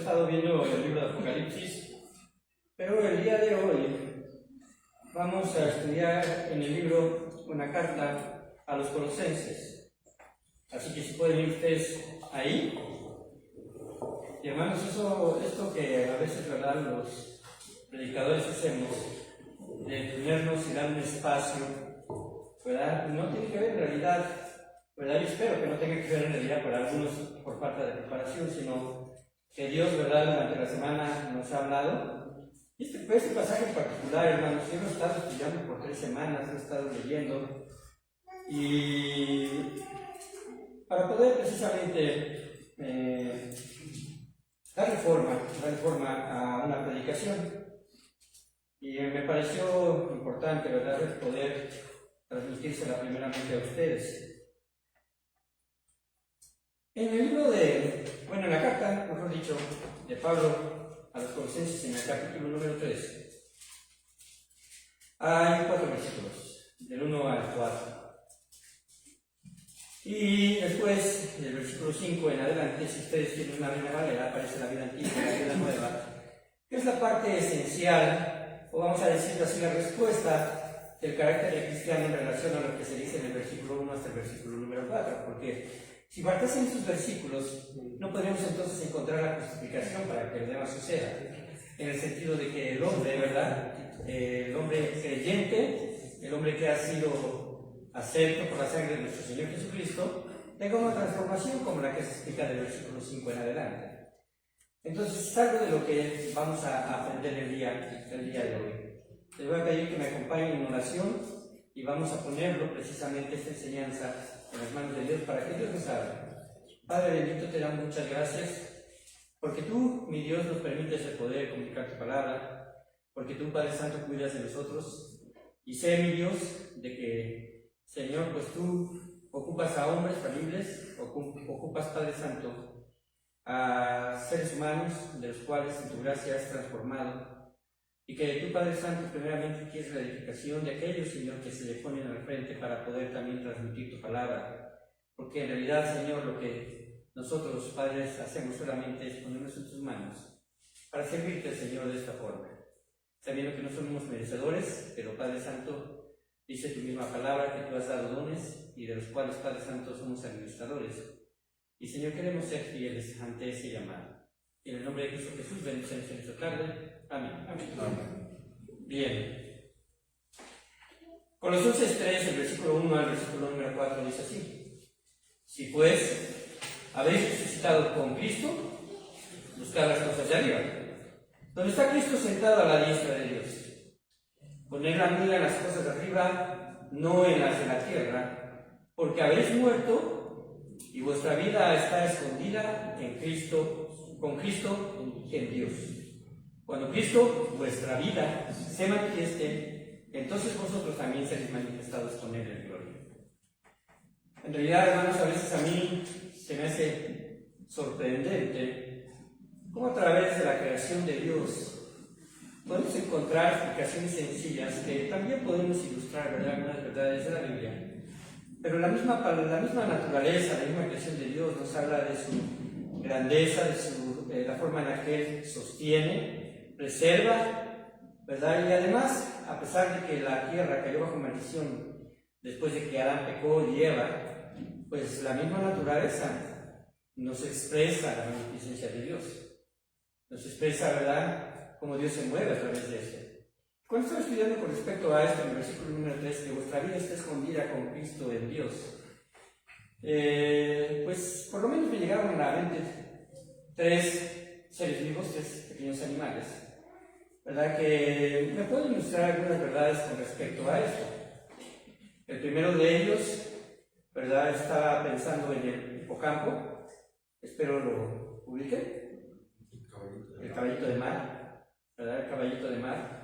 estado viendo el libro de Apocalipsis, pero el día de hoy vamos a estudiar en el libro una carta a los colosenses. Así que si pueden ir ustedes ahí. Y hermanos, esto que a veces, ¿verdad?, los predicadores hacemos, de detenernos y dar un espacio, ¿verdad?, no tiene que ver en realidad, ¿verdad? Yo espero que no tenga que ver en realidad para algunos por falta de preparación, sino que Dios, ¿verdad?, durante la semana nos ha hablado. Y este pasaje en particular, hermanos, yo lo he estado estudiando por 3 semanas, lo he estado leyendo, y para poder precisamente darle forma a una predicación. Y me pareció importante, ¿verdad?, el poder transmitírsela primeramente a ustedes. En el libro en la carta, mejor dicho, de Pablo a los Colosenses, en el capítulo número 3, hay 4 versículos, del 1 al 4. Y después, del versículo 5 en adelante, si ustedes tienen una Reina Valera, aparece la vida antigua y la vida nueva, que es la parte esencial, o vamos a decirlo así, la respuesta del carácter del cristiano en relación a lo que se dice en el versículo 1 hasta el versículo número 4, porque si partiesen esos versículos, no podríamos entonces encontrar la justificación para que el demás suceda, en el sentido de que el hombre, ¿verdad?, el hombre creyente, el hombre que ha sido acepto por la sangre de nuestro Señor Jesucristo, tenga una transformación como la que se explica del versículo 5 en adelante. Entonces, es algo de lo que vamos a aprender el día de hoy. Les voy a pedir que me acompañen en oración y vamos a ponerlo precisamente esta enseñanza en las manos de Dios para que Dios nos hable. Padre bendito, te damos muchas gracias porque tú, mi Dios, nos permites el poder comunicar tu palabra, porque tú, Padre Santo, cuidas de nosotros, y sé, mi Dios, de que Señor, pues tú ocupas a hombres falibles, ocupas, Padre Santo, a seres humanos de los cuales en tu gracia has transformado, y que tú, Padre Santo, primeramente quieres la edificación de aquellos, Señor, que se le ponen al frente para poder también transmitir tu palabra, porque en realidad, Señor, lo que nosotros los padres hacemos solamente es ponernos en tus manos para servirte, Señor, de esta forma, sabiendo que no somos merecedores, pero Padre Santo, dice tu misma palabra que tú has dado dones y de los cuales, Padre Santo, somos administradores. Y, Señor, queremos ser fieles ante ese llamado. Y en el nombre de Cristo Jesús, bendiciones en esta tarde. Amén. Amén. Amén. Bien. Colosenses 3, el versículo 1 al versículo número 4 dice así: Si pues habéis resucitado con Cristo, buscad las cosas de arriba, donde está Cristo sentado a la diestra de Dios. Poner la mira en las cosas de arriba, no en las de la tierra, porque habéis muerto y vuestra vida está escondida en Cristo, con Cristo en Dios. Cuando Cristo, vuestra vida, se manifieste, entonces vosotros también seréis manifestados con Él en gloria. En realidad, hermanos, a veces a mí se me hace sorprendente cómo a través de la creación de Dios podemos encontrar explicaciones sencillas que también podemos ilustrar, ¿verdad?, algunas verdades de la Biblia. Pero la misma naturaleza, la misma creación de Dios nos habla de su grandeza, de la forma en la que Él sostiene, preserva, ¿verdad? Y además, a pesar de que la tierra cayó bajo maldición después de que Adán pecó y Eva, pues la misma naturaleza nos expresa la magnificencia de Dios. Nos expresa, ¿verdad?, cómo Dios se mueve a través de eso. Cuando estaba estudiando con respecto a esto, en el versículo número 3, que vuestra vida está escondida con Cristo en Dios, pues por lo menos me llegaron a la mente 3 seres vivos, 3 pequeños animales, ¿verdad?, que me pueden ilustrar algunas verdades con respecto a esto. El primero de ellos, ¿verdad?, estaba pensando en el hipocampo, espero lo publique, el caballito de mar, ¿verdad?, el caballito de mar.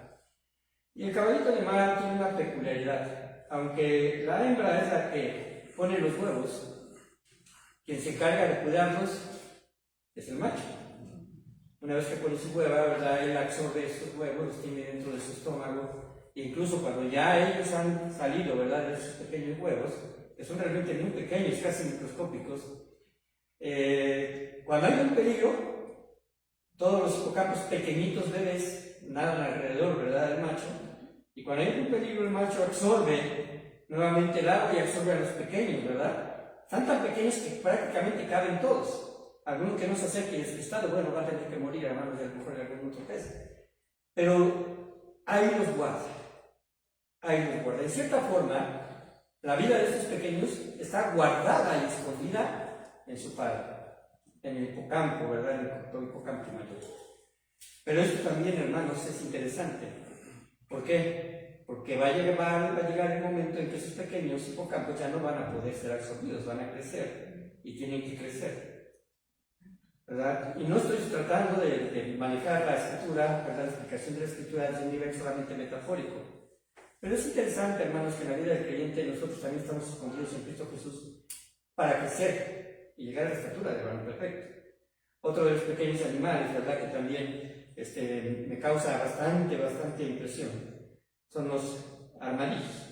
Y el caballito de mar tiene una peculiaridad. Aunque la hembra es la que pone los huevos, quien se encarga de cuidarlos es el macho. Una vez que pone su hueva, ¿verdad?, él absorbe estos huevos, los tiene dentro de su estómago. E incluso cuando ya ellos han salido, ¿verdad?, de esos pequeños huevos, que son realmente muy pequeños, casi microscópicos, cuando hay un peligro, todos los hipocampos pequeñitos bebés nadan alrededor, ¿verdad?, del macho, y cuando hay un peligro el macho absorbe nuevamente el agua y absorbe a los pequeños, ¿verdad? Están tan pequeños que prácticamente caben todos. Alguno que no se acerque y despistado, bueno, va a tener que morir a manos de algún otro pez. Pero ahí los guarda. Ahí los guarda. En cierta forma, la vida de estos pequeños está guardada y escondida en su padre, en el hipocampo, ¿verdad? En el hipocampo mayor. Pero esto también, hermanos, es interesante. ¿Por qué? Porque va a llegar el momento en que esos pequeños hipocampos ya no van a poder ser absorbidos, van a crecer y tienen que crecer, ¿verdad? Y no estoy tratando de manejar la escritura, ¿verdad?, la explicación de la escritura desde un nivel solamente metafórico. Pero es interesante, hermanos, que en la vida del creyente nosotros también estamos escondidos en Cristo Jesús para crecer y llegar a la estatura del varón perfecto. Otro de los pequeños animales, ¿verdad?, que también me causa bastante impresión, son los armadillos.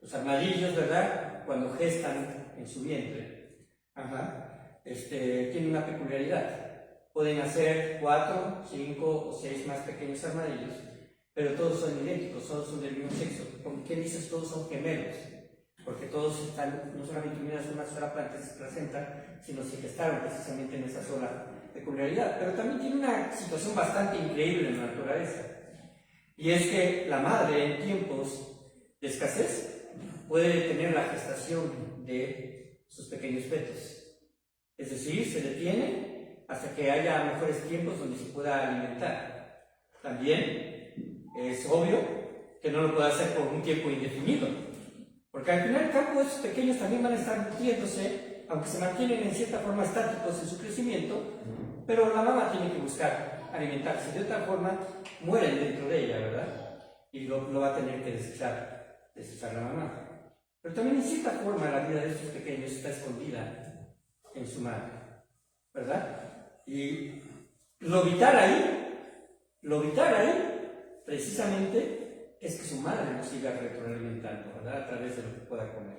Los armadillos, ¿verdad?, cuando gestan en su vientre, tienen una peculiaridad. Pueden hacer 4, 5 o 6 más pequeños armadillos, pero todos son idénticos, todos son del mismo sexo. ¿Por qué dices todos son gemelos? Porque todos están no solamente unidos en una sola planta de placenta, sino se gestaron precisamente en esa sola peculiaridad. Pero también tiene una situación bastante increíble en la naturaleza, y es que la madre en tiempos de escasez puede detener la gestación de sus pequeños fetos. Es decir, se detiene hasta que haya mejores tiempos donde se pueda alimentar. También es obvio que no lo puede hacer por un tiempo indefinido, porque al final el campo de esos pequeños también van a estar nutriéndose, aunque se mantienen en cierta forma estáticos en su crecimiento, pero la mamá tiene que buscar alimentarse, de otra forma mueren dentro de ella, ¿verdad? Y lo va a tener que desechar la mamá. Pero también en cierta forma la vida de estos pequeños está escondida en su madre, ¿verdad? Y lo vital ahí, precisamente, es que su madre lo siga retroalimentando, ¿verdad?, a través de lo que pueda comer.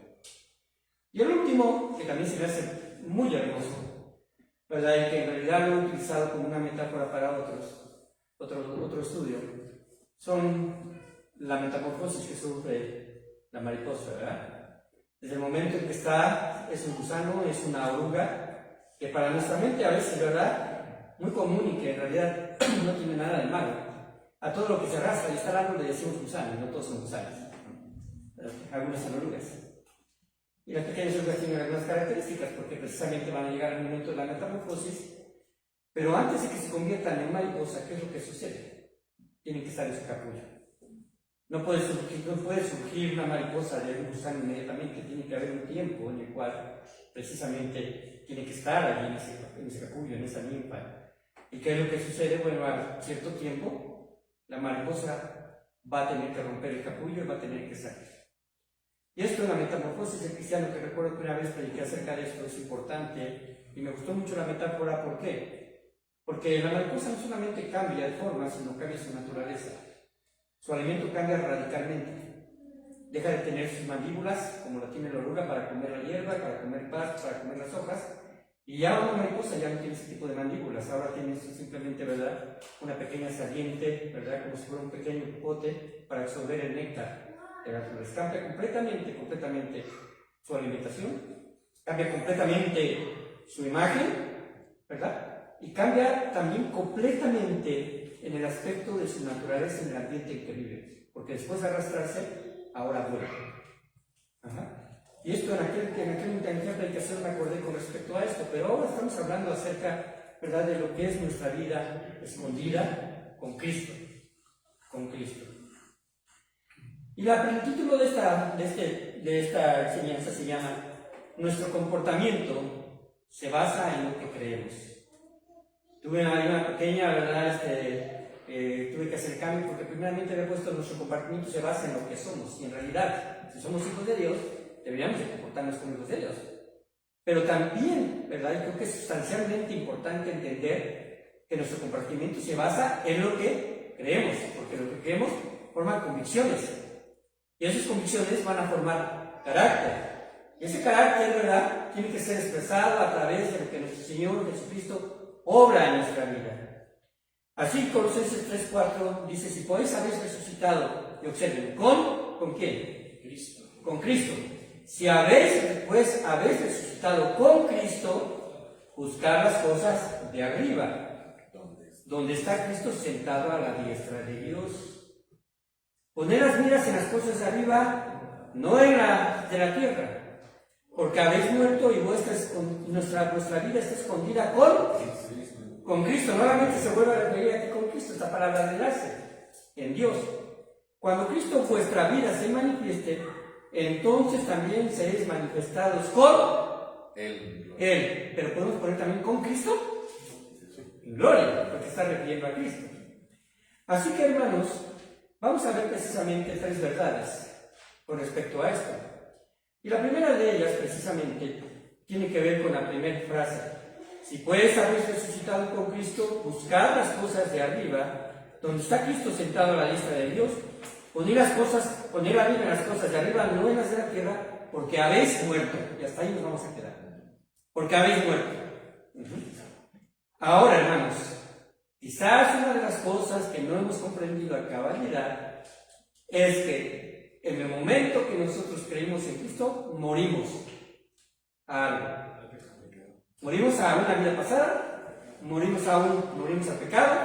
Y el último, que también se me hace muy hermoso, ¿verdad?, y que en realidad lo he utilizado como una metáfora para otro estudio, son la metamorfosis que sufre la mariposa, ¿verdad? Desde el momento en que es un gusano, es una oruga, que para nuestra mente a veces, ¿verdad?, muy común y que en realidad no tiene nada de malo. A todo lo que se arrastra y está al árbol le decimos gusano, no todos son gusanos. Algunas son orugas. Y las pequeñas orugas tienen algunas características porque precisamente van a llegar al momento de la metamorfosis, pero antes de que se conviertan en mariposa, ¿qué es lo que sucede? Tienen que estar en su capullo. No puede surgir una mariposa de un gusano inmediatamente, tiene que haber un tiempo en el cual precisamente tiene que estar allí en ese capullo, en esa ninfa. ¿Y qué es lo que sucede? Bueno, a cierto tiempo la mariposa va a tener que romper el capullo y va a tener que salir. Y esto en la metamorfosis del cristiano, que recuerdo que una vez prediqué acerca de esto, es importante y me gustó mucho la metáfora. ¿Por qué? Porque la mariposa no solamente cambia de forma, sino cambia su naturaleza. Su alimento cambia radicalmente. Deja de tener sus mandíbulas, como la tiene la oruga, para comer la hierba, para comer pasto, para comer las hojas. Y ya una mariposa ya no tiene ese tipo de mandíbulas, ahora tiene simplemente, ¿verdad?, una pequeña saliente, ¿verdad?, como si fuera un pequeño pote para absorber el néctar de la naturaleza. Cambia completamente su alimentación, cambia completamente su imagen, ¿verdad?, y cambia también completamente en el aspecto de su naturaleza en el ambiente en que vive, porque después de arrastrarse, ahora vuela. Y esto en aquella predicación me acordé con respecto a esto, pero ahora estamos hablando acerca, ¿verdad?, de lo que es nuestra vida escondida con Cristo. Y el título de esta enseñanza se llama Nuestro comportamiento se basa en lo que creemos. Tuve una pequeña, ¿verdad?, tuve que hacer cambio porque primeramente había puesto nuestro comportamiento se basa en lo que somos, y en realidad, si somos hijos de Dios, deberíamos de comportarnos como hijos de Dios. Pero también, ¿verdad?, creo que es sustancialmente importante entender que nuestro comportamiento se basa en lo que creemos, porque lo que creemos forma convicciones, y esas convicciones van a formar carácter, y ese carácter, ¿verdad?, tiene que ser expresado a través de lo que nuestro Señor Jesucristo obra en nuestra vida. Así Colosenses 3:4 dice, si podéis habéis resucitado, y observen, ¿con quién? Cristo. Con Cristo. Si pues habéis resucitado con Cristo, buscar las cosas de arriba, donde está Cristo sentado a la diestra de Dios. Poner las miras en las cosas de arriba, no en la de la tierra, porque habéis muerto y nuestra vida está escondida con Cristo. Nuevamente se vuelve a referir aquí con Cristo, esta palabra de enlace, en Dios. Cuando Cristo vuestra vida se manifieste, entonces también seréis manifestados con Él. Pero podemos poner también con Cristo en gloria, porque está refiriendo a Cristo. Así que, hermanos, vamos a ver precisamente tres verdades con respecto a esto. Y la primera de ellas, precisamente, tiene que ver con la primera frase. Si pues habéis resucitado con Cristo, buscad las cosas de arriba, donde está Cristo sentado a la diestra de Dios. Poner la vida en las cosas de arriba, no en las de la tierra, porque habéis muerto. Y hasta ahí nos vamos a quedar. Porque habéis muerto. Ahora, hermanos, quizás una de las cosas que no hemos comprendido a cabalidad es que en el momento que nosotros creímos en Cristo, morimos a algo. Morimos a una vida pasada, morimos al pecado,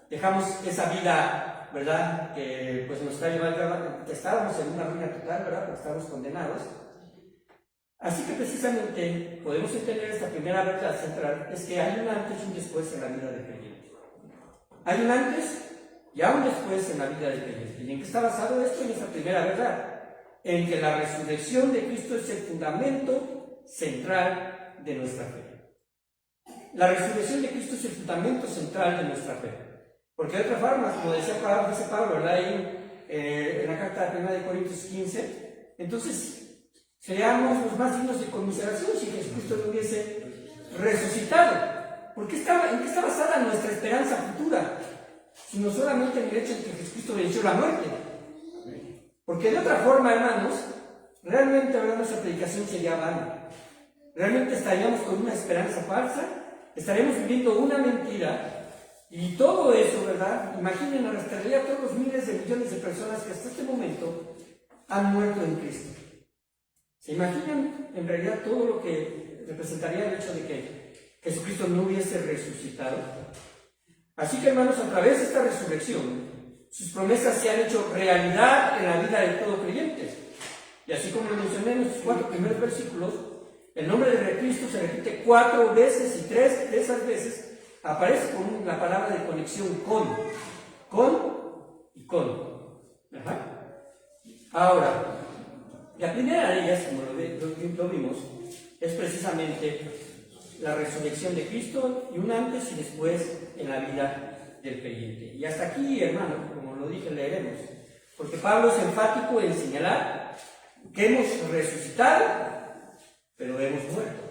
dejamos esa vida, ¿verdad?, que pues nos está llevando, estábamos en una ruina total, ¿verdad?, porque estábamos condenados. Así que precisamente podemos entender esta primera verdad central, es que hay un antes y un después en la vida del creyente. Hay un antes y aún después en la vida del creyente. ¿Y en qué está basado esto? En esta primera verdad, en que la resurrección de Cristo es el fundamento central de nuestra fe. La resurrección de Cristo es el fundamento central de nuestra fe. Porque de otra forma, como dice Pablo, ¿verdad?, ahí en la carta de 1 Corintios 15, entonces seríamos los más dignos de conmiseración si Jesucristo no hubiese resucitado. ¿En qué está basada nuestra esperanza futura? Sino solamente en el hecho de que Jesucristo venció la muerte. Porque de otra forma, hermanos, realmente ahora nuestra predicación sería vana. Realmente estaríamos con una esperanza falsa, estaríamos viviendo una mentira, y todo eso, ¿verdad? Imaginen, arrastraría a todos los miles de millones de personas que hasta este momento han muerto en Cristo. ¿Se imaginan en realidad todo lo que representaría el hecho de que Jesucristo no hubiese resucitado? Así que, hermanos, a través de esta resurrección, sus promesas se han hecho realidad en la vida de todo creyente. Y así como lo mencioné en estos 4 primeros versículos, el nombre de Cristo se repite 4 veces y 3 de esas veces aparece con la palabra de conexión con y con. Ahora, la primera de ellas, como lo vimos, es precisamente la resurrección de Cristo y un antes y después en la vida del creyente. Y hasta aquí, hermano, como lo dije, leeremos, porque Pablo es enfático en señalar que hemos resucitado, pero hemos muerto.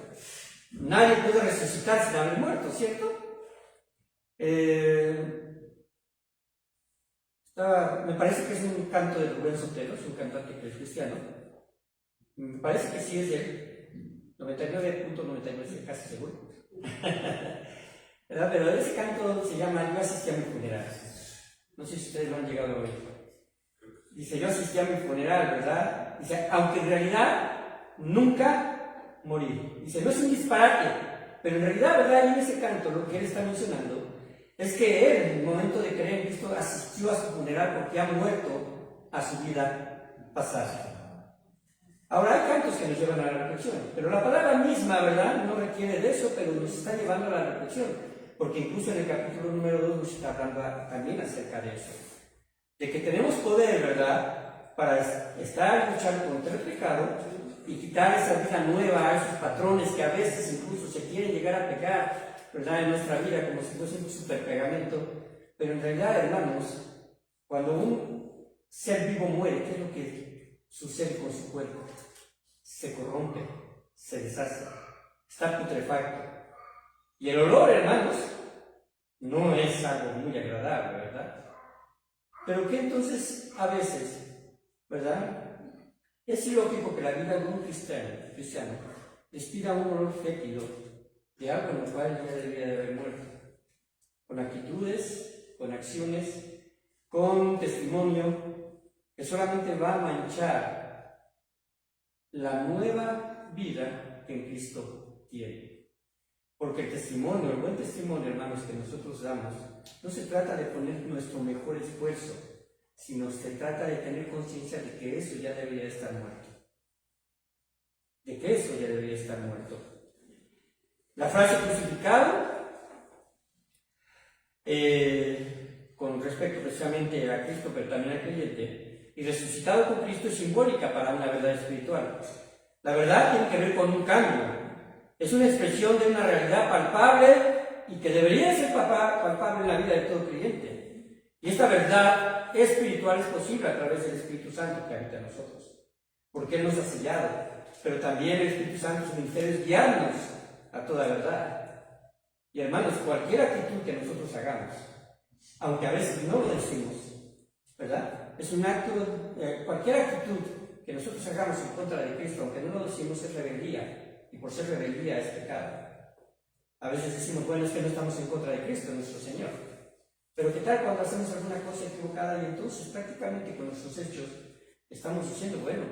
Nadie puede resucitar sin haber muerto, ¿cierto? Me parece que es un canto de Rubén Sotelo, es un cantante que es cristiano. Me parece que sí es de él, 99.99, casi seguro. Pero ese canto se llama Yo asistí a mi funeral. No sé si ustedes lo han llegado a oír. Dice, yo asistí a mi funeral, ¿verdad? Dice, aunque en realidad nunca morí. Dice, no es un disparate, pero en realidad, ¿verdad?, en ese canto lo que él está mencionando es que él, en el momento de creer en Cristo, asistió a su funeral porque ha muerto a su vida pasada. Ahora, hay cantos que nos llevan a la reflexión, pero la palabra misma, ¿verdad?, no requiere de eso, pero nos está llevando a la reflexión, porque incluso en el capítulo número 2 nos está hablando también acerca de eso, de que tenemos poder, ¿verdad?, para estar luchando contra el pecado y quitar esa vida nueva, esos patrones que a veces incluso se quieren llegar a pegar, ¿verdad?, en nuestra vida como si fuese un super pegamento. Pero en realidad, hermanos, cuando un ser vivo muere, ¿qué es lo que sucede con su cuerpo? Se corrompe, se deshace, está putrefacto. Y el olor, hermanos, no es algo muy agradable, ¿verdad? Pero que entonces, a veces, ¿verdad?, es ilógico que la vida de un cristiano despida un olor fétido de algo en lo cual ya debería de haber muerto, con actitudes, con acciones, con testimonio, que solamente va a manchar la nueva vida que en Cristo tiene. Porque el testimonio, el buen testimonio, hermanos, que nosotros damos, no se trata de poner nuestro mejor esfuerzo, sino se trata de tener conciencia de que eso ya debería estar muerto. De que eso ya debería estar muerto. La frase crucificado, con respecto precisamente a Cristo, pero también al creyente, y resucitado con Cristo es simbólica para una verdad espiritual. La verdad tiene que ver con un cambio. Es una expresión de una realidad palpable y que debería ser palpable en la vida de todo creyente. Y esta verdad espiritual es posible a través del Espíritu Santo que habita en nosotros, porque Él nos ha sellado, pero también el Espíritu Santo, su ministerio es guiarnos a toda verdad. Y hermanos, cualquier actitud que nosotros hagamos, aunque a veces no lo decimos, ¿verdad? Es un acto, cualquier actitud que nosotros hagamos en contra de Cristo, aunque no lo decimos, es rebeldía. Y por ser rebeldía es pecado. A veces decimos, bueno, es que no estamos en contra de Cristo, nuestro Señor. Pero ¿qué tal cuando hacemos alguna cosa equivocada y entonces prácticamente con nuestros hechos estamos diciendo, bueno,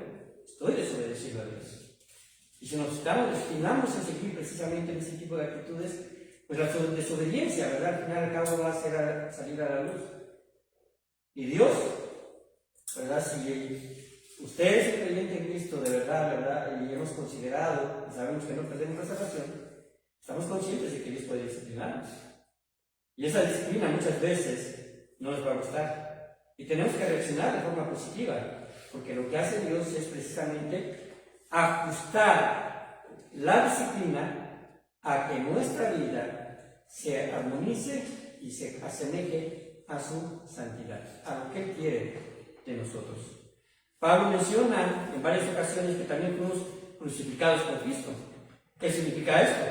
estoy desobedeciendo a Dios? Y si nos destinamos a seguir precisamente en ese tipo de actitudes, pues la desobediencia, ¿verdad? Al final y al cabo va a ser salir a la luz. Y Dios, ¿verdad? Si usted es un creyente en Cristo de verdad, ¿verdad? Y hemos considerado, y sabemos que no perdemos la salvación, estamos conscientes de que Dios puede disciplinarnos. Y esa disciplina muchas veces no nos va a gustar. Y tenemos que reaccionar de forma positiva, porque lo que hace Dios es precisamente ajustar la disciplina a que nuestra vida se armonice y se asemeje a su santidad, a lo que Él quiere de nosotros. Pablo menciona en varias ocasiones que también fuimos crucificados con Cristo. ¿Qué significa esto?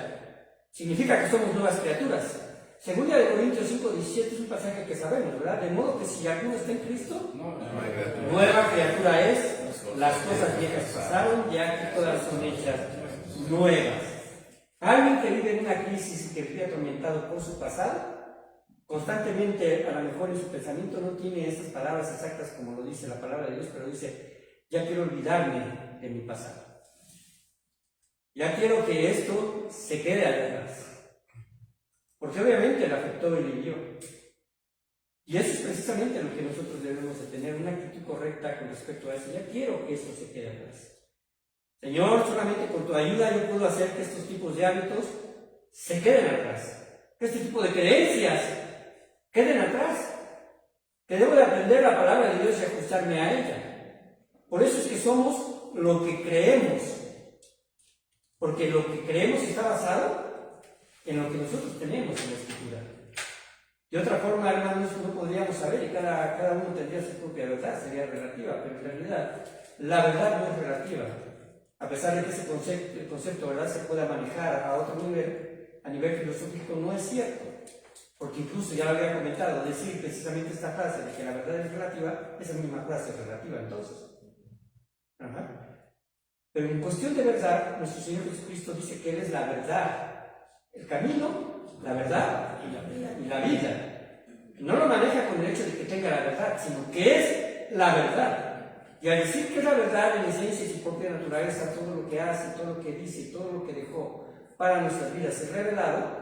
Significa que somos nuevas criaturas. Segunda de Corintios 5:17 es un pasaje que sabemos, ¿verdad? De modo que si alguno está en Cristo, nueva criatura es, las cosas viejas pasaron, ya que todas son hechas nuevas. Alguien que vive en una crisis y que vive atormentado por su pasado, constantemente, a lo mejor en su pensamiento no tiene estas palabras exactas como lo dice la palabra de Dios, pero dice, ya quiero olvidarme de mi pasado. Ya quiero que esto se quede atrás. Porque obviamente le afectó y le hirió. Y eso es precisamente lo que nosotros debemos de tener, una actitud correcta con respecto a eso. Ya quiero que esto se quede atrás. Señor, solamente con tu ayuda yo puedo hacer que estos tipos de hábitos se queden atrás. Que este tipo de creencias queden atrás. Que debo de aprender la palabra de Dios y ajustarme a ella. Por eso es que somos lo que creemos. Porque lo que creemos está basado en lo que nosotros tenemos en la Escritura. De otra forma, hermanos, no podríamos saber y cada uno tendría su propia verdad, sería relativa, pero en realidad la verdad no es relativa. A pesar de que el concepto verdad se pueda manejar a otro nivel, a nivel filosófico no es cierto. Porque incluso ya lo había comentado, decir precisamente esta frase de que la verdad es relativa, esa misma frase es relativa entonces. Pero en cuestión de verdad, nuestro Señor Jesucristo dice que Él es la verdad, el camino, la verdad y la vida. No lo maneja con el hecho de que tenga la verdad, sino que es la verdad. Y al decir que es la verdad en esencia y su propia naturaleza, todo lo que hace, todo lo que dice, todo lo que dejó para nuestras vidas es revelado,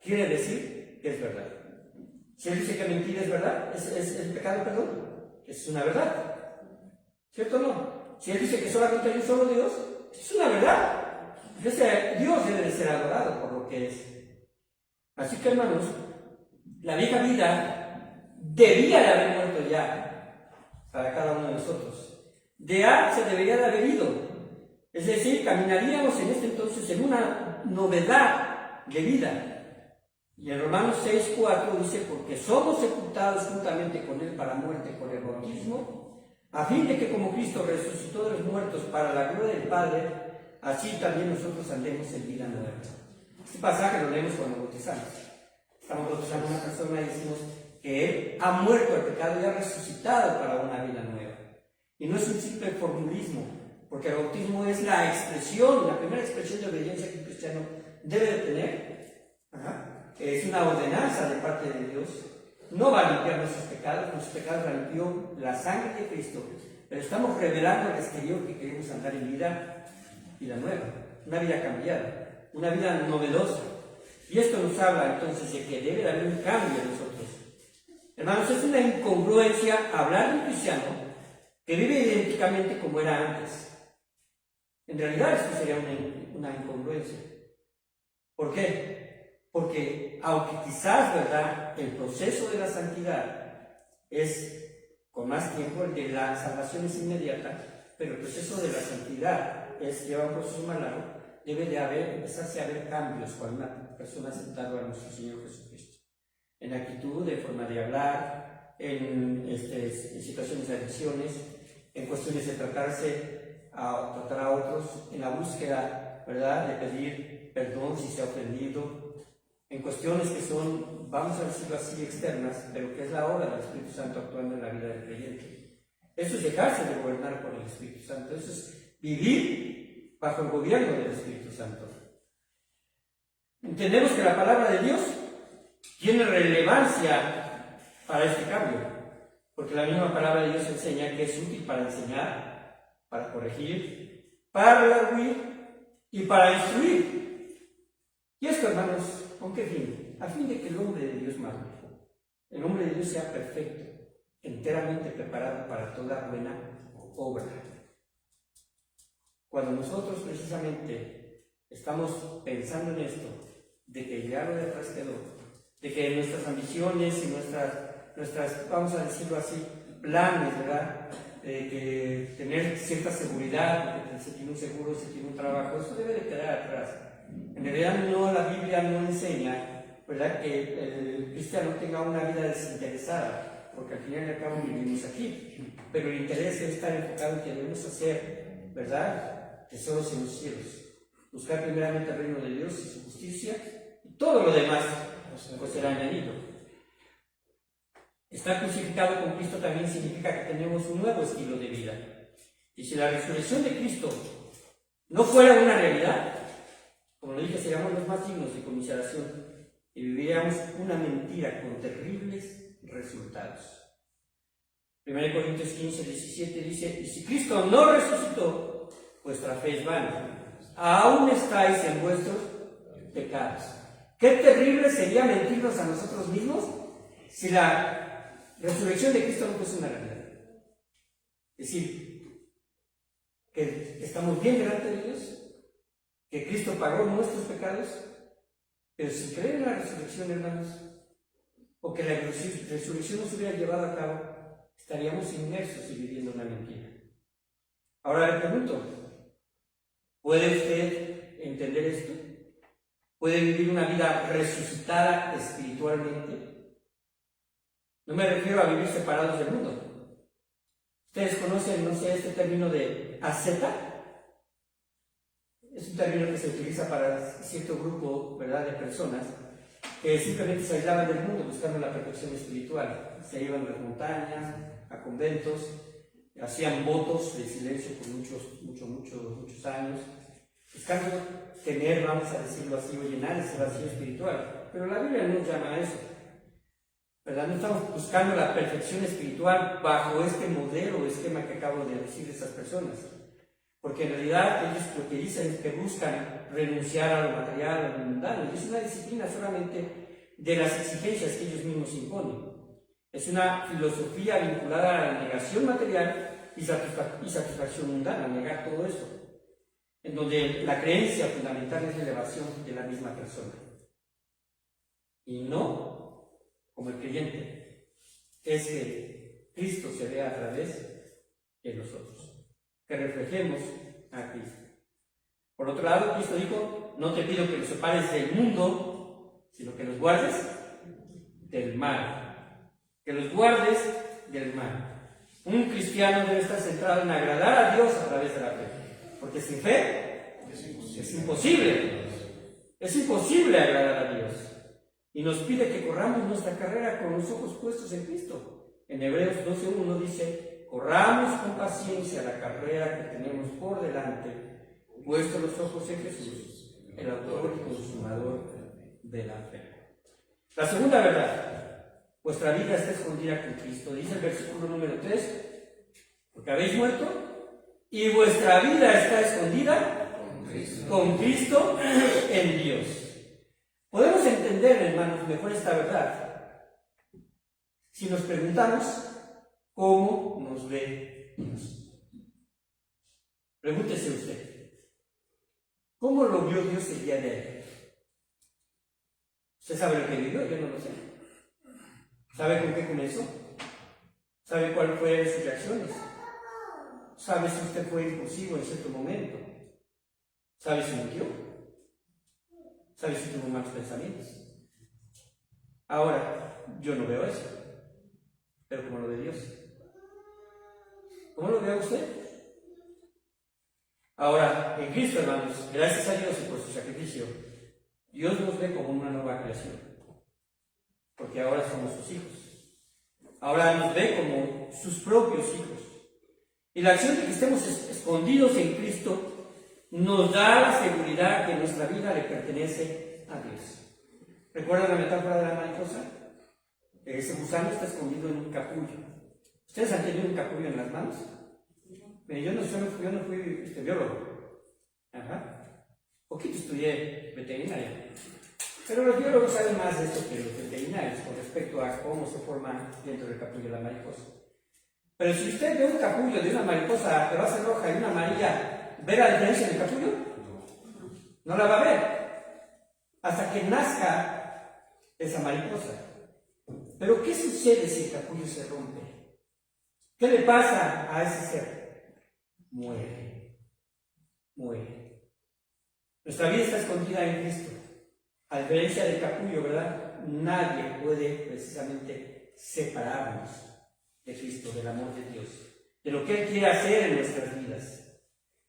quiere decir que es verdad. Si Él dice que mentir es verdad, es el pecado, perdón, es una verdad. ¿Cierto o no? Si Él dice que solamente hay un solo Dios, es una verdad. Entonces, Dios debe de ser adorado por lo que es. Así que, hermanos, la vieja vida debía de haber muerto ya para cada uno de nosotros. Ya se debería de haber ido. Es decir, caminaríamos en este entonces en una novedad de vida. Y en Romanos 6:4 dice, porque somos sepultados juntamente con Él para muerte por el bautismo, a fin de que como Cristo resucitó de los muertos para la gloria del Padre, así también nosotros andemos en vida nueva. Este pasaje lo leemos cuando bautizamos. Estamos bautizando a una persona y decimos que Él ha muerto al pecado y ha resucitado para una vida nueva. Y no es un simple formulismo, porque el bautismo es la expresión, la primera expresión de obediencia que un cristiano debe de tener. Es una ordenanza de parte de Dios. No va a limpiar nuestros pecados la limpió la sangre de Cristo, pero estamos revelando al exterior que queremos andar en vida nueva, una vida cambiada, una vida novedosa. Y esto nos habla entonces de que debe de haber un cambio en nosotros. Hermanos, es una incongruencia hablar de un cristiano que vive idénticamente como era antes. En realidad esto sería una incongruencia. ¿Por qué? Porque aunque quizás, ¿verdad?, el proceso de la santidad es con más tiempo, el de la salvación es inmediata, pero el proceso de la santidad lleva un proceso más largo, debe de empezarse a ver cambios cuando una persona ha aceptado a nuestro Señor Jesucristo. En actitud, en forma de hablar, en situaciones de adicciones, en cuestiones de tratar a otros, en la búsqueda, ¿verdad?, de pedir perdón si se ha ofendido, en cuestiones que son, vamos a decirlo así, externas, pero que es la obra del Espíritu Santo actuando en la vida del creyente. Eso es dejarse de gobernar por el Espíritu Santo, eso es vivir bajo el gobierno del Espíritu Santo. Entendemos que la palabra de Dios tiene relevancia para este cambio, porque la misma palabra de Dios enseña que es útil para enseñar, para corregir, para redarguir y para instruir. Y esto, hermanos, ¿con qué fin? A fin de que el hombre de Dios madure, el hombre de Dios sea perfecto, enteramente preparado para toda buena obra. Cuando nosotros precisamente estamos pensando en esto, de que ya lo de atrás quedó, de que nuestras ambiciones y nuestras, vamos a decirlo así, planes, ¿verdad?, que tener cierta seguridad, porque se tiene un seguro, se tiene un trabajo, eso debe de quedar atrás. En realidad la Biblia no enseña, ¿verdad?, que el cristiano tenga una vida desinteresada, porque al final y al cabo vivimos aquí, pero el interés debe estar enfocado en que debemos hacer, ¿verdad?, tesoros en los cielos, buscar primeramente el reino de Dios y su justicia, y todo lo demás pues será añadido. Estar crucificado con Cristo también significa que tenemos un nuevo estilo de vida. Y si la resurrección de Cristo no fuera una realidad, como lo dije, seríamos los más dignos de conmiseración y viviríamos una mentira con terribles resultados. 1 Corintios 15, 17 dice: y si Cristo no resucitó, vuestra fe es vana, aún estáis en vuestros pecados. Qué terrible sería mentirnos a nosotros mismos si la resurrección de Cristo no fuese una realidad. Es decir, que estamos bien delante de Dios, que Cristo pagó nuestros pecados, pero si creen en la resurrección, hermanos, o que la resurrección nos hubiera llevado a cabo, estaríamos inmersos y viviendo una mentira. Ahora le pregunto, ¿puede usted entender esto? ¿Puede vivir una vida resucitada espiritualmente? No me refiero a vivir separados del mundo. ¿Ustedes conocen, no sé, este término de asceta? Es un término que se utiliza para cierto grupo, ¿verdad?, de personas que simplemente se aislaban del mundo buscando la perfección espiritual. Se iban a las montañas, a conventos, hacían votos de silencio por muchos años, buscando tener, vamos a decirlo así, o llenar ese vacío espiritual. Pero la Biblia no nos llama a eso, ¿verdad? No estamos buscando la perfección espiritual bajo este modelo o esquema que acabo de decir de esas personas. Porque en realidad ellos lo que dicen es que buscan renunciar a lo material, a lo mundano, y es una disciplina solamente de las exigencias que ellos mismos imponen. Es una filosofía vinculada a la negación material y satisfacción mundana, negar todo eso, en donde la creencia fundamental es la elevación de la misma persona. Y no, como el creyente, es que Cristo se vea a través de nosotros, que reflejemos a Cristo. Por otro lado, Cristo dijo: no te pido que los separes del mundo, sino que los guardes del mal. Que los guardes del mal. Un cristiano debe estar centrado en agradar a Dios a través de la fe, porque sin fe es imposible. Es imposible agradar a Dios. Y nos pide que corramos nuestra carrera con los ojos puestos en Cristo. En Hebreos 12:1 dice: corramos con paciencia la carrera que tenemos por delante, puestos los ojos en Jesús, el autor y consumador de la fe. La segunda verdad, vuestra vida está escondida con Cristo. Dice el versículo número 3, porque habéis muerto y vuestra vida está escondida con Cristo en Dios. Podemos entender, hermanos, mejor esta verdad si nos preguntamos cómo nos ve Dios. Pregúntese usted, ¿cómo lo vio Dios el día de ayer? ¿Usted sabe lo que vivió? Yo no lo sé. ¿Sabe con qué comenzó? ¿Sabe cuáles fueron sus reacciones? ¿Sabe si usted fue impulsivo en cierto momento? ¿Sabe si mintió? ¿Sabe si tuvo malos pensamientos? Ahora, yo no veo eso. Pero ¿cómo lo ve Dios? ¿Cómo lo ve usted? Ahora, en Cristo, hermanos, gracias a Dios y por su sacrificio, Dios nos ve como una nueva creación. Porque ahora somos sus hijos. Ahora nos ve como sus propios hijos. Y la acción de que estemos escondidos en Cristo nos da la seguridad que nuestra vida le pertenece a Dios. ¿Recuerdan la metáfora de la mariposa? Ese gusano está escondido en un capullo. ¿Ustedes han tenido un capullo en las manos? Yo no fui biólogo. Poquito estudié veterinaria. Pero los biólogos saben más de esto que los veterinarios con respecto a cómo se forma dentro del capullo de la mariposa. Pero si usted ve un capullo de una mariposa de base roja y una amarilla, ¿ve la diferencia en el capullo? No la va a ver. Hasta que nazca esa mariposa. Pero ¿qué sucede si el capullo se rompe? ¿Qué le pasa a ese ser? Muere. Nuestra vida está escondida en Cristo. A diferencia del capullo, ¿verdad? Nadie puede precisamente separarnos de Cristo, del amor de Dios, de lo que Él quiere hacer en nuestras vidas,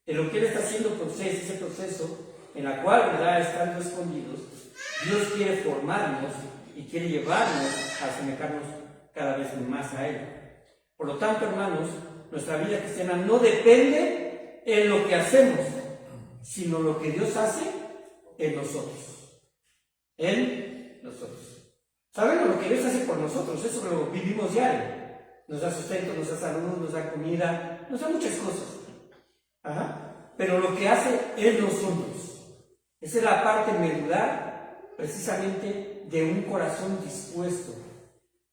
de lo que Él está haciendo ese proceso en la cual, ¿verdad?, estando escondidos, Dios quiere formarnos y quiere llevarnos a asemejarnos cada vez más a Él. Por lo tanto, hermanos, nuestra vida cristiana no depende en lo que hacemos, sino lo que Dios hace en nosotros. En nosotros. Sabemos lo que Dios hace por nosotros, eso lo vivimos diario. Nos da sustento, nos da salud, nos da comida, nos da muchas cosas. Pero lo que hace en nosotros, esa es la parte medular, precisamente, de un corazón dispuesto,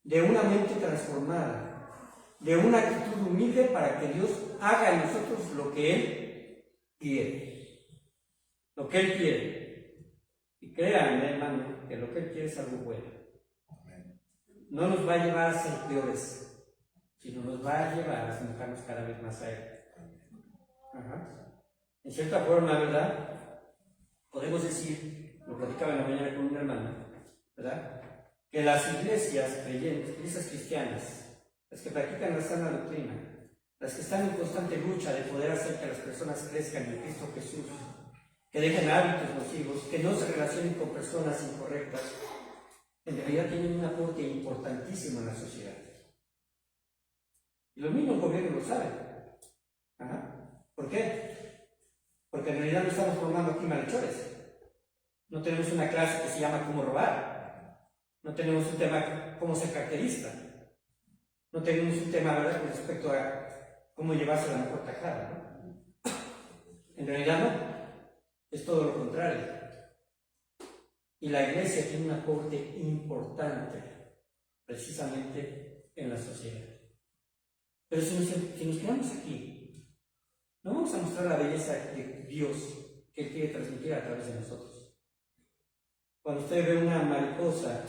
de una mente transformada, de una actitud humilde para que Dios haga en nosotros lo que Él quiere. Lo que Él quiere. Y créanme, hermano, que lo que Él quiere es algo bueno. No nos va a llevar a ser peores, sino nos va a llevar a asemejarnos cada vez más a Él. En cierta forma, ¿verdad?, podemos decir, lo platicaba en la mañana con un hermano, ¿verdad?, que las iglesias creyentes, iglesias cristianas, las que practican la sana doctrina, las que están en constante lucha de poder hacer que las personas crezcan en Cristo Jesús, que dejen hábitos nocivos, que no se relacionen con personas incorrectas, en realidad tienen un aporte importantísimo en la sociedad. Y los mismos gobiernos lo saben. ¿Por qué? Porque en realidad no estamos formando aquí malhechores. No tenemos una clase que se llama cómo robar. No tenemos un tema cómo ser carterista. No tenemos un tema, ¿verdad?, con respecto a cómo llevarse la mejor tajada, ¿no? En realidad no. Es todo lo contrario. Y la iglesia tiene un aporte importante precisamente en la sociedad. Pero si nos quedamos aquí, no vamos a mostrar la belleza de Dios que Él quiere transmitir a través de nosotros. Cuando usted ve una mariposa,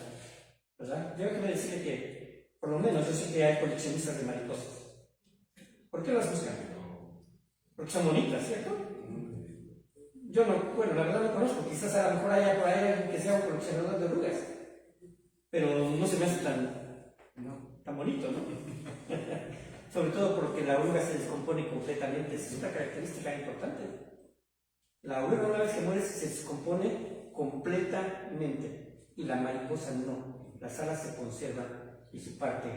¿verdad?, yo quiero decirle que, por lo menos yo sé que hay coleccionistas de mariposas. ¿Por qué las buscan? Porque son bonitas, ¿cierto? Yo no, bueno, la verdad no conozco, quizás a lo mejor haya por ahí alguien que sea un coleccionador de orugas, pero no se me hace tan bonito, ¿no? Sobre todo porque la oruga se descompone completamente, es una característica importante. La oruga, una vez que muere, se descompone completamente, y la mariposa no, las alas se conservan y su parte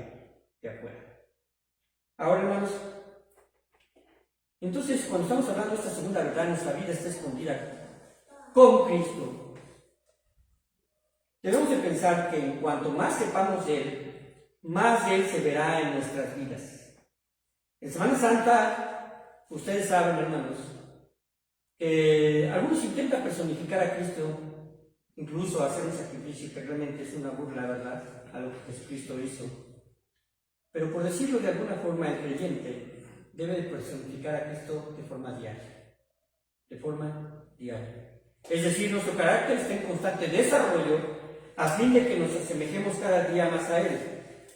de afuera. Ahora, hermanos, entonces, cuando estamos hablando de esta segunda verdad, nuestra vida está escondida con Cristo. Debemos de pensar que en cuanto más sepamos de Él, más de Él se verá en nuestras vidas. En Semana Santa, ustedes saben, hermanos, que algunos intentan personificar a Cristo, incluso hacer un sacrificio que realmente es una burla, ¿verdad?, a lo que Jesucristo hizo. Pero por decirlo de alguna forma, el creyente debe de personificar a Cristo de forma diaria. De forma diaria. Es decir, nuestro carácter está en constante desarrollo a fin de que nos asemejemos cada día más a Él.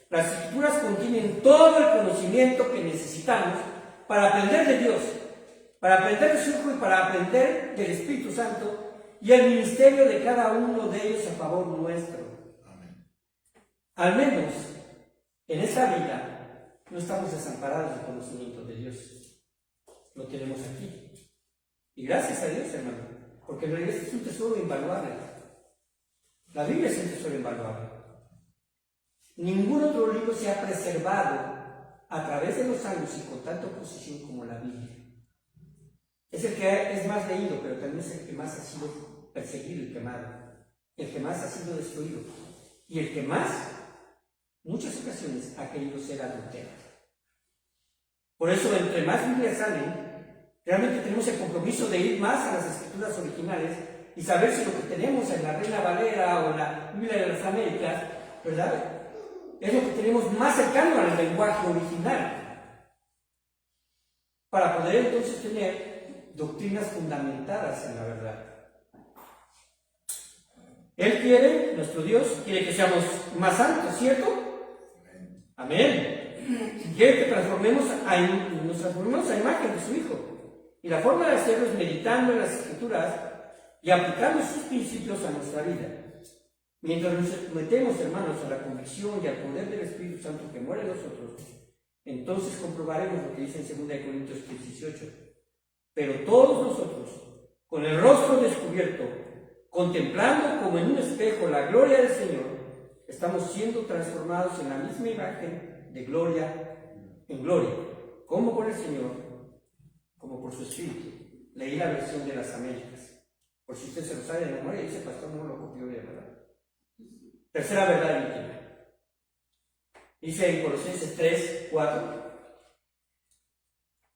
Las Escrituras contienen todo el conocimiento que necesitamos para aprender de Dios, para aprender de su Hijo y para aprender del Espíritu Santo y el ministerio de cada uno de ellos a favor nuestro. Amén. Al menos en esta vida no estamos desamparados del conocimiento de Dios. Lo tenemos aquí. Y gracias a Dios, hermano, porque en realidad es un tesoro invaluable. La Biblia es un tesoro invaluable. Ningún otro libro se ha preservado a través de los años y con tanta oposición como la Biblia. Es el que es más leído, pero también es el que más ha sido perseguido y quemado, el que más ha sido destruido y el que más, muchas ocasiones, ha querido ser adulterado. Por eso, entre más Biblias salen, realmente tenemos el compromiso de ir más a las Escrituras originales y saber si lo que tenemos en la Reina Valera o en la Biblia de las Américas, ¿verdad?, es lo que tenemos más cercano al lenguaje original, para poder entonces tener doctrinas fundamentadas en la verdad. Él quiere, nuestro Dios, quiere que seamos más santos, ¿cierto? Amén. Quiere que nos transformemos a imagen de su Hijo. Y la forma de hacerlo es meditando en las Escrituras y aplicando sus principios a nuestra vida. Mientras nos metemos, hermanos, a la convicción y al poder del Espíritu Santo que muere en nosotros, entonces comprobaremos lo que dice en 2 Corintios 18. Pero todos nosotros, con el rostro descubierto, contemplando como en un espejo la gloria del Señor, estamos siendo transformados en la misma imagen de gloria en gloria, como por el Señor, como por su Espíritu. Leí la versión de las Américas. Por si usted se lo sabe de memoria, dice pastor, no lo copió bien, ¿verdad? Tercera verdad íntima. Dice en Colosenses 3, 4.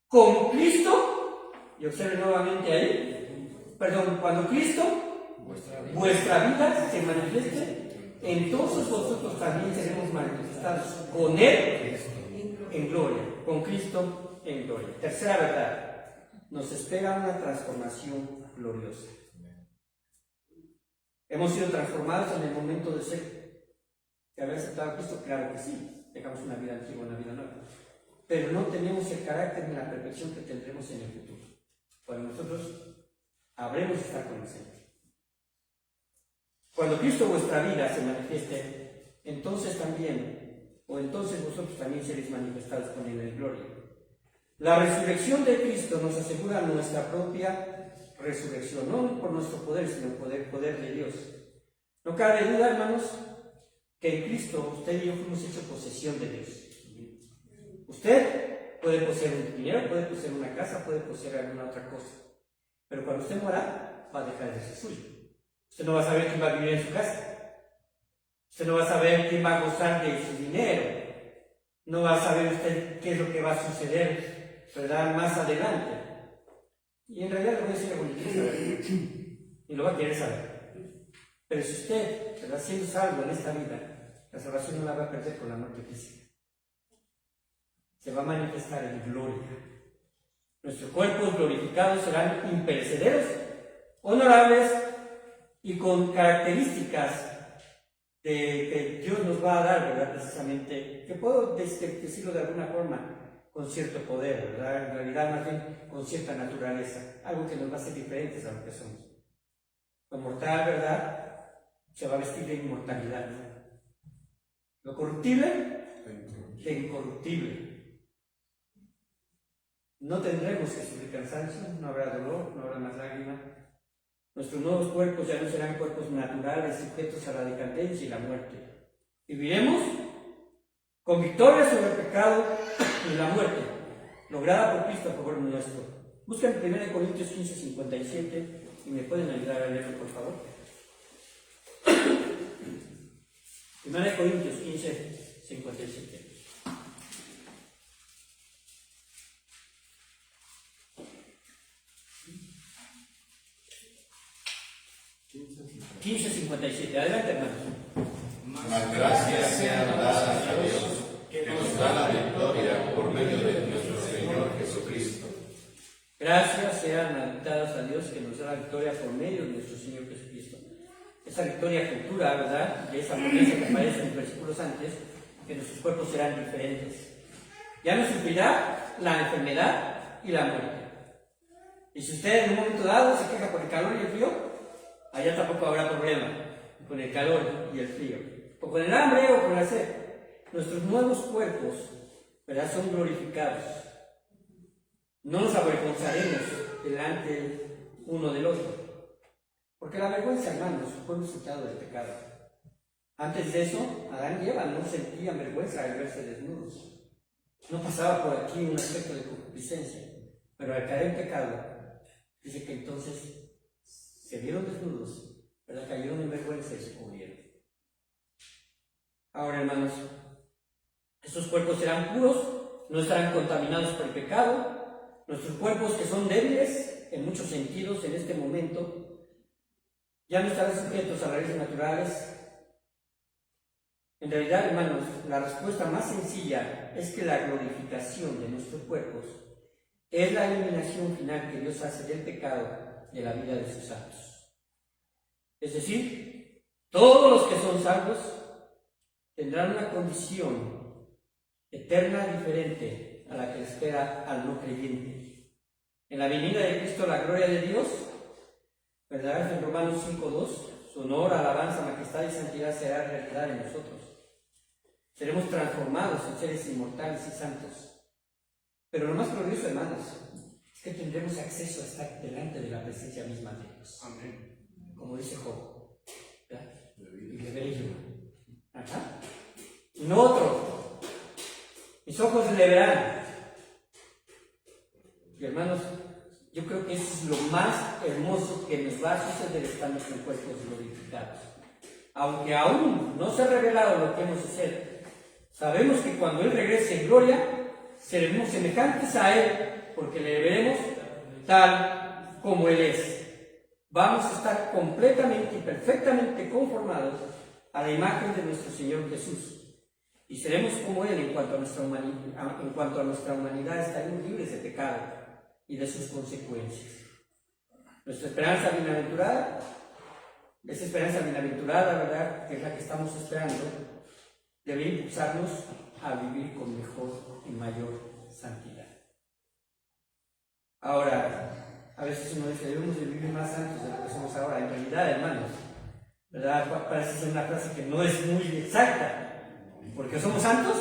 Con Cristo, y observe nuevamente ahí, cuando Cristo, vuestra vida se manifieste, entonces vosotros también seremos manifestados con Él en gloria, con Cristo en gloria. Tercera verdad, nos espera una transformación gloriosa. ¿Hemos sido transformados en el momento de haber aceptado a Cristo? Claro que sí. Dejamos una vida antigua, una vida nueva. Pero no tenemos el carácter ni la perfección que tendremos en el futuro, cuando nosotros habremos de estar con el Señor. Cuando Cristo vuestra vida se manifieste, entonces vosotros también seréis manifestados con Él en gloria. La resurrección de Cristo nos asegura nuestra propia resurrección, no por nuestro poder, sino por el poder de Dios. No cabe duda, hermanos, que en Cristo usted y yo fuimos hechos posesión de Dios. Usted puede poseer un dinero, puede poseer una casa, puede poseer alguna otra cosa, pero cuando usted muera, va a dejar de ser suyo. Usted no va a saber quién va a vivir en su casa, usted no va a saber quién va a gozar de su dinero, no va a saber usted qué es lo que va a suceder, ¿verdad?, más adelante. Y en realidad le voy a decir algo que quiere saber, y lo va a querer saber. Pero si usted, ¿verdad?, siendo salvo en esta vida, la salvación no la va a perder con la muerte física. Se va a manifestar en gloria. Nuestros cuerpos glorificados serán imperecederos, honorables y con características que Dios nos va a dar, ¿verdad?, precisamente, que puedo decirlo de alguna forma, con cierto poder, ¿verdad?, en realidad más bien con cierta naturaleza, algo que nos va a hacer diferentes a lo que somos. Lo mortal, ¿verdad?, se va a vestir de inmortalidad, ¿no? Lo corruptible, de incorruptible. No tendremos que sufrir cansancio, no habrá dolor, no habrá más lágrimas. Nuestros nuevos cuerpos ya no serán cuerpos naturales sujetos a la decadencia y la muerte. Viviremos con victoria sobre el pecado y la muerte, lograda por Cristo a favor nuestro. Busquen 1 Corintios 15, 57 Si me pueden ayudar a leerlo, por favor. 1 Corintios 15, 57. Adelante, hermanos. Mas gracias sean dadas a Dios, que nos da la victoria por medio de nuestro Señor Jesucristo. Gracias sean dadas a Dios, que nos da la victoria por medio de nuestro Señor Jesucristo. Esa victoria futura, ¿verdad? De esa promesa que aparece en los versículos antes, que nuestros cuerpos serán diferentes. Ya no sufrirá la enfermedad y la muerte. Y si usted en un momento dado se queja por el calor y el frío, allá tampoco habrá problema con el calor y el frío, o con el hambre o con la sed. Nuestros nuevos cuerpos, ¿verdad?, son glorificados. No nos avergonzaremos delante uno del otro, porque la vergüenza, hermanos, fue un resultado del pecado. Antes de eso, Adán y Eva no sentían vergüenza al verse desnudos. No pasaba por aquí un aspecto de concupiscencia, pero al caer en pecado, dice que entonces se vieron desnudos, ¿verdad?, cayeron en vergüenza y se cubrieron. Ahora, hermanos, estos cuerpos serán puros, no estarán contaminados por el pecado. Nuestros cuerpos, que son débiles en muchos sentidos en este momento, ya no estarán sujetos a las leyes naturales. En realidad, hermanos, la respuesta más sencilla es que la glorificación de nuestros cuerpos es la eliminación final que Dios hace del pecado de la vida de sus santos. Es decir, todos los que son salvos tendrán una condición eterna diferente a la que espera al no creyente. En la venida de Cristo, la gloria de Dios, ¿verdad?, en Romanos 5:2, su honor, alabanza, majestad y santidad será realidad en nosotros. Seremos transformados en seres inmortales y santos. Pero lo más glorioso, hermanos, es que tendremos acceso a estar delante de la presencia misma de Dios. Amén. Como dice Job, ¿verdad? Y beberéis. Ajá. No otro. Mis ojos le verán. Y hermanos, yo creo que eso es lo más hermoso que nos va a suceder estando con cuerpos glorificados. Aunque aún no se ha revelado lo que hemos de ser, sabemos que cuando Él regrese en gloria, seremos semejantes a Él, porque le veremos tal como Él es. Vamos a estar completamente y perfectamente conformados a la imagen de nuestro Señor Jesús. Y seremos como Él en cuanto a nuestra humanidad, estaremos libres de pecado y de sus consecuencias. Nuestra esperanza bienaventurada, esa esperanza bienaventurada, ¿verdad?, que es la que estamos esperando, debe impulsarnos a vivir con mejor y mayor santidad. Ahora, a veces uno dice, debemos de vivir más santos de lo que somos ahora. En realidad, hermanos, ¿verdad?, parece ser una frase que no es muy exacta. ¿Porque somos santos?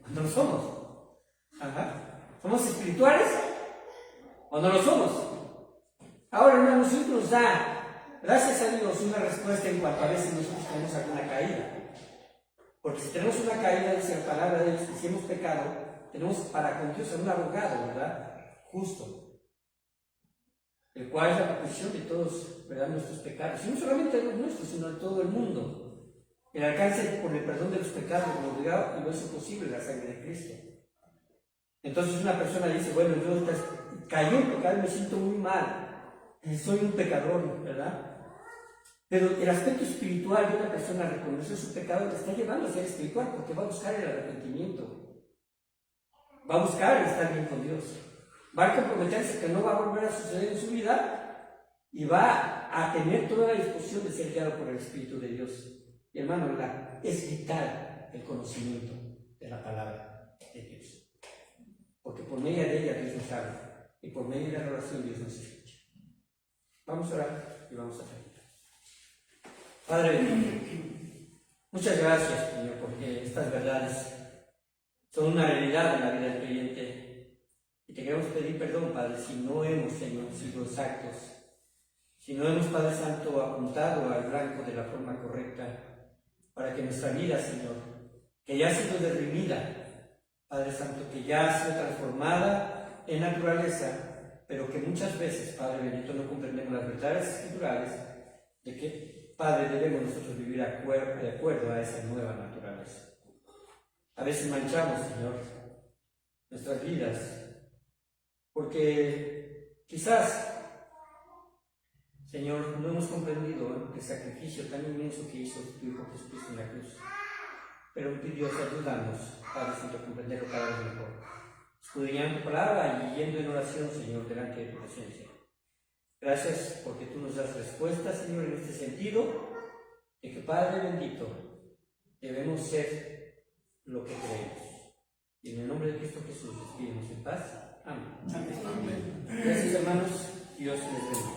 No lo somos. Ajá. ¿Somos espirituales? ¿O no lo somos? Ahora, hermanos, Dios nos da, gracias a Dios, una respuesta en cuanto a veces nosotros tenemos alguna caída. Porque si tenemos una caída, dice la palabra de Dios, que si hemos pecado, tenemos para con Dios un abogado, ¿verdad?, justo, el cual es la petición de todos, ¿verdad?, nuestros pecados, y no solamente de los nuestros, sino de todo el mundo. El alcance por el perdón de los pecados obligado y lo hizo posible la sangre de Cristo. Entonces una persona dice, bueno, yo caí en pecado, me siento muy mal, soy un pecador, ¿verdad? Pero el aspecto espiritual de una persona reconocer su pecado le está llevando a ser espiritual, porque va a buscar el arrepentimiento, va a buscar el estar bien con Dios, va a comprometerse que no va a volver a suceder en su vida y va a tener toda la disposición de ser guiado por el Espíritu de Dios. Y hermano, es vital el conocimiento de la palabra de Dios, porque por medio de ella Dios nos habla y por medio de la oración Dios nos escucha. Vamos a orar y vamos a terminar. Padre, muchas gracias, Señor, porque estas verdades son una realidad en la vida del creyente. Y te queremos pedir perdón, Padre, si no hemos, Señor, sido exactos, si no hemos, Padre Santo, apuntado al blanco de la forma correcta, para que nuestra vida, Señor, que ya ha sido derrimida, Padre Santo, que ya ha sido transformada en naturaleza, pero que muchas veces, Padre bendito, no comprendemos las verdades escriturales de que, Padre, debemos nosotros vivir de acuerdo a esa nueva naturaleza. A veces manchamos, Señor, nuestras vidas, porque quizás, Señor, no hemos comprendido el sacrificio tan inmenso que hizo tu Hijo Jesucristo en la cruz. Pero Dios, ayúdanos, Padre Santo, a comprenderlo cada vez mejor. Escudriñando tu palabra y yendo en oración, Señor, delante de tu presencia. Gracias porque tú nos das respuestas, Señor, en este sentido, de que, Padre bendito, debemos ser lo que creemos. Y en el nombre de Cristo Jesús, despídenos en paz. Amén. Amén. Gracias, hermanos. Dios les bendiga.